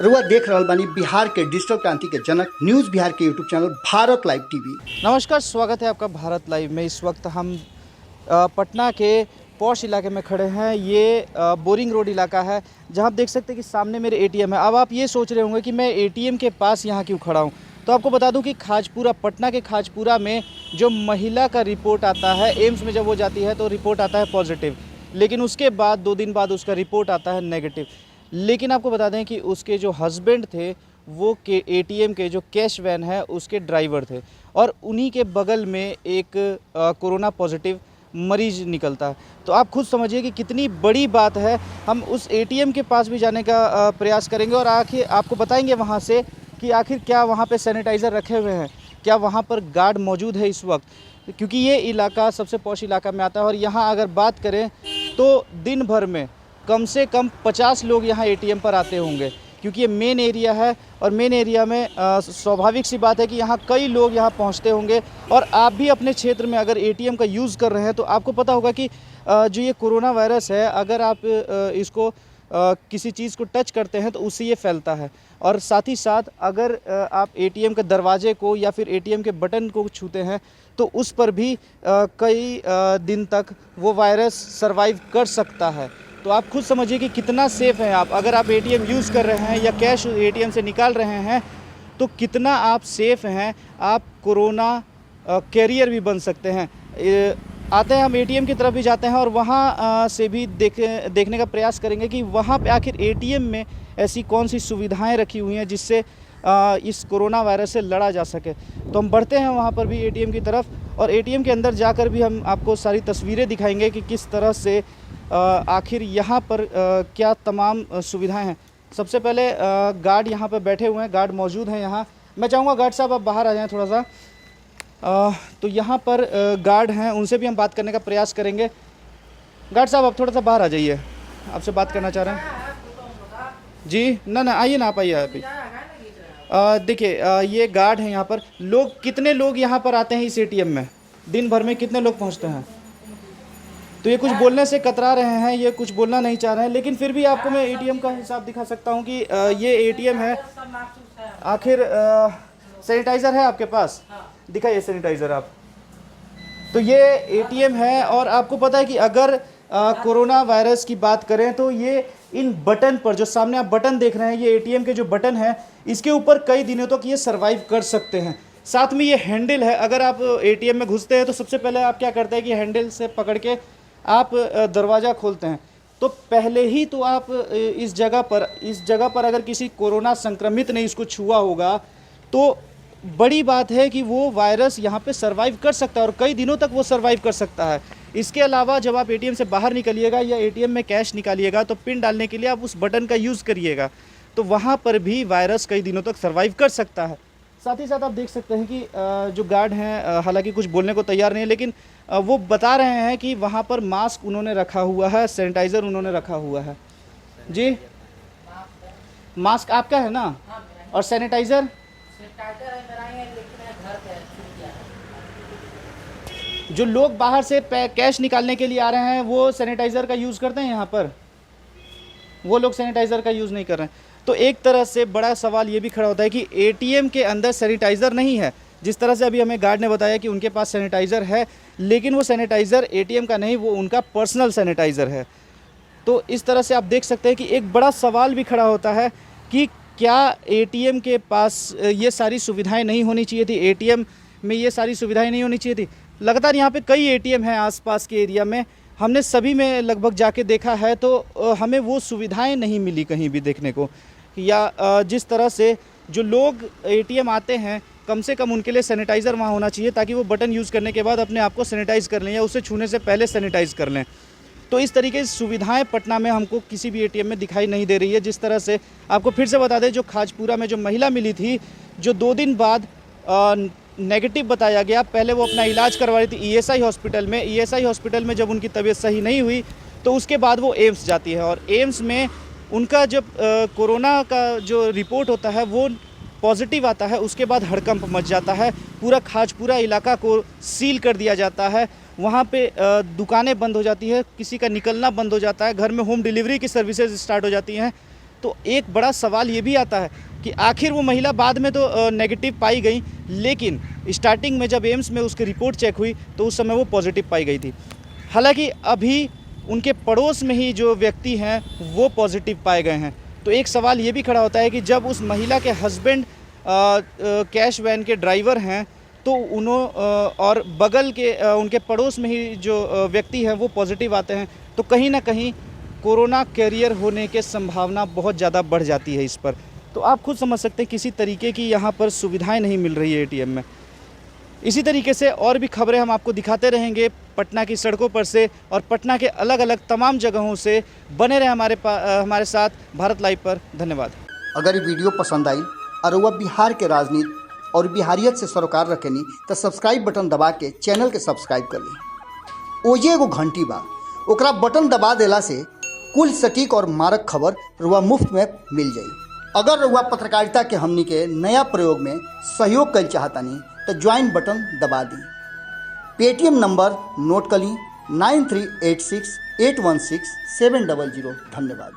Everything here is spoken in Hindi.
रुआ देख रहल बानी बिहार के डिजिटल क्रांति के जनक न्यूज़ बिहार के YouTube channel Bharat live TV. नमस्कार, स्वागत है आपका भारत लाइव में। इस वक्त हम पटना के पॉश इलाके में खड़े हैं। ये बोरिंग रोड इलाका है जहां आप देख सकते हैं कि सामने मेरे एटीएम है। अब आप ये सोच रहे होंगे कि मैं एटीएम के पास यहां क्यों खड़ा हूं। तो आपको बता दूं कि खाजपुरा, पटना के खाजपुरा में जो महिला का रिपोर्ट आता है, एम्स में जब वो जाती है तो रिपोर्ट आता है पॉजिटिव, लेकिन उसके बाद 2 दिन बाद उसका रिपोर्ट आता है नेगेटिव। लेकिन आपको बता दें कि उसके जो हस्बैंड थे वो के एटीएम के जो कैश वैन है उसके ड्राइवर थे, और उन्हीं के बगल में एक कोरोना पॉजिटिव मरीज निकलता है। तो आप खुद समझिए कि कितनी बड़ी बात है। हम उस एटीएम के पास भी जाने का प्रयास करेंगे और आखिर आपको बताएंगे वहाँ से कि आखिर क्या वहाँ पे सैनिटाइज़र रखे हुए हैं, क्या वहाँ पर गार्ड मौजूद है इस वक्त, क्योंकि ये इलाका सबसे पॉश इलाका में आता है। और यहाँ अगर बात करें तो दिन भर में कम से कम 50 लोग यहाँ एटीएम पर आते होंगे, क्योंकि ये मेन एरिया है। और मेन एरिया में स्वाभाविक सी बात है कि यहाँ कई लोग यहाँ पहुँचते होंगे। और आप भी अपने क्षेत्र में अगर एटीएम का यूज़ कर रहे हैं तो आपको पता होगा कि जो ये कोरोना वायरस है, अगर आप इसको किसी चीज़ को टच करते हैं तो उससे ये फैलता है। और साथ ही साथ अगर आप एटीएम के दरवाजे को या फिर एटीएम के बटन को छूते हैं तो उस पर भी कई दिन तक वो वायरस सर्वाइव कर सकता है। तो आप खुद समझिए कि कितना सेफ़ है आप, अगर आप एटीएम यूज़ कर रहे हैं या कैश एटीएम से निकाल रहे हैं तो कितना आप सेफ़ हैं। आप कोरोना कैरियर भी बन सकते हैं। आते हैं हम एटीएम की तरफ भी जाते हैं और वहाँ से भी देखने का प्रयास करेंगे कि वहाँ पे आखिर एटीएम में ऐसी कौन सी सुविधाएं रखी हुई हैं जिससे इस कोरोना वायरस से लड़ा जा सके। तो हम बढ़ते हैं वहाँ पर भी एटीएम की तरफ, और एटीएम के अंदर जाकर भी हम आपको सारी तस्वीरें दिखाएंगे कि किस तरह से आखिर यहाँ पर क्या तमाम सुविधाएं हैं। सबसे पहले गार्ड यहाँ पर बैठे हुए हैं, गार्ड मौजूद हैं यहाँ। मैं चाहूँगा गार्ड साहब आप बाहर आ जाएँ थोड़ा सा। तो यहाँ पर गार्ड हैं, उनसे भी हम बात करने का प्रयास करेंगे। गार्ड साहब आप थोड़ा सा बाहर आ जाइए, आपसे बात करना चाह रहे हैं जी। ना आइए ना, आप आइए आप। देखिए ये गार्ड हैं यहाँ पर। लोग, कितने लोग यहाँ पर आते हैं इस एटीएम में, दिन भर में कितने लोग पहुँचते हैं? तो ये कुछ बोलने से कतरा रहे हैं, ये कुछ बोलना नहीं चाह रहे हैं, लेकिन फिर भी आपको मैं एटीएम का हिसाब दिखा सकता हूँ कि ये एटीएम है। आखिर सैनिटाइज़र है आपके पास? दिखाइए सैनिटाइज़र आप। तो ये एटीएम है, और आपको पता है कि अगर कोरोना वायरस की बात करें तो ये इन बटन पर, जो सामने आप बटन देख रहे हैं, ये एटीएम के जो बटन है इसके ऊपर कई दिनों तक ये सर्वाइव कर सकते हैं। साथ में ये हैंडल है, अगर आप एटीएम में घुसते हैं तो सबसे पहले आप क्या करते हैं कि हैंडल से पकड़ के आप दरवाज़ा खोलते हैं। तो पहले ही तो आप इस जगह पर अगर किसी कोरोना संक्रमित ने इसको छुआ होगा तो बड़ी बात है कि वो वायरस यहाँ पे सर्वाइव कर सकता है, और कई दिनों तक वो सर्वाइव कर सकता है। इसके अलावा जब आप एटीएम से बाहर निकलिएगा या एटीएम में कैश निकालिएगा तो पिन डालने के लिए आप उस बटन का यूज़ करिएगा, तो वहाँ पर भी वायरस कई दिनों तक सर्वाइव कर सकता है। साथ ही साथ आप देख सकते हैं कि जो गार्ड हैं हालांकि कुछ बोलने को तैयार नहीं है, लेकिन वो बता रहे हैं कि वहाँ पर मास्क उन्होंने रखा हुआ है, सैनिटाइज़र उन्होंने रखा हुआ है। जी, मास्क आपका है ना? और सैनिटाइज़र? जो लोग बाहर से कैश निकालने के लिए आ रहे हैं वो सैनिटाइज़र का यूज़ करते हैं यहाँ पर, वो लोग सैनिटाइज़र का यूज़ नहीं कर रहे हैं। तो एक तरह से बड़ा सवाल ये भी खड़ा होता है कि एटीएम के अंदर सैनिटाइज़र नहीं है। जिस तरह से अभी हमें गार्ड ने बताया कि उनके पास सैनिटाइज़र है, लेकिन वो सैनिटाइज़र एटीएम का नहीं, वो उनका पर्सनल सैनिटाइज़र है। तो इस तरह से आप देख सकते हैं कि एक बड़ा सवाल भी खड़ा होता है कि क्या एटीएम के पास ये सारी सुविधाएं नहीं होनी चाहिए थी, एटीएम में ये सारी सुविधाएं नहीं होनी चाहिए थी। लगातार यहाँ पे कई एटीएम हैं आसपास के एरिया में, हमने सभी में लगभग जाके देखा है, तो हमें वो सुविधाएं नहीं मिली कहीं भी देखने को। या जिस तरह से जो लोग एटीएम आते हैं, कम से कम उनके लिए सैनिटाइज़र वहाँ होना चाहिए, ताकि वो बटन यूज़ करने के बाद अपने आप को सैनिटाइज़ कर लें या उसे छूने से पहले सैनिटाइज़ कर लें। तो इस तरीके की सुविधाएं पटना में हमको किसी भी एटीएम में दिखाई नहीं दे रही है। जिस तरह से आपको फिर से बता दें, जो खाजपुरा में जो महिला मिली थी, जो 2 दिन बाद नेगेटिव बताया गया, पहले वो अपना इलाज करवा रही थी ईएसआई हॉस्पिटल में। ईएसआई हॉस्पिटल में जब उनकी तबीयत सही नहीं हुई तो उसके बाद वो एम्स जाती है, और एम्स में उनका जब कोरोना का जो रिपोर्ट होता है वो पॉजिटिव आता है, उसके बाद हड़कंप मच जाता है। पूरा खाजपुरा इलाका को सील कर दिया जाता है, वहाँ पे दुकानें बंद हो जाती है, किसी का निकलना बंद हो जाता है, घर में होम डिलीवरी की सर्विसेज स्टार्ट हो जाती हैं। तो एक बड़ा सवाल ये भी आता है कि आखिर वो महिला बाद में तो नेगेटिव पाई गई, लेकिन स्टार्टिंग में जब एम्स में उसकी रिपोर्ट चेक हुई तो उस समय वो पॉजिटिव पाई गई थी। हालांकि अभी उनके पड़ोस में ही जो व्यक्ति हैं वो पॉजिटिव पाए गए हैं। तो एक सवाल ये भी खड़ा होता है कि जब उस महिला के हस्बैंड कैश वैन के ड्राइवर हैं तो और बगल के उनके पड़ोस में ही जो व्यक्ति हैं वो पॉजिटिव आते हैं, तो कहीं ना कहीं कोरोना कैरियर होने के संभावना बहुत ज़्यादा बढ़ जाती है इस पर। तो आप खुद समझ सकते हैं किसी तरीके की यहाँ पर सुविधाएं नहीं मिल रही है एटीएम में। इसी तरीके से और भी खबरें हम आपको दिखाते रहेंगे पटना की सड़कों पर से और पटना के अलग अलग तमाम जगहों से। बने रहे हमारे साथ भारत लाइव पर। धन्यवाद। अगर ये वीडियो पसंद आई और वह बिहार के राजनीति और बिहारियत से सरोकार रखेनी तो सब्सक्राइब बटन दबा के चैनल के सब्सक्राइब कर ली। ओजे एगो घंटी बा, ओकरा बटन दबा देला से कुल सटीक और मारक खबर रुआ मुफ्त में मिल जाई। अगर रुआ पत्रकारिता के हमनी के नया प्रयोग में सहयोग कर चाहतानी तो ज्वाइन बटन दबा दी। पेटीएम नंबर नोट कर ली 9386816700। धन्यवाद।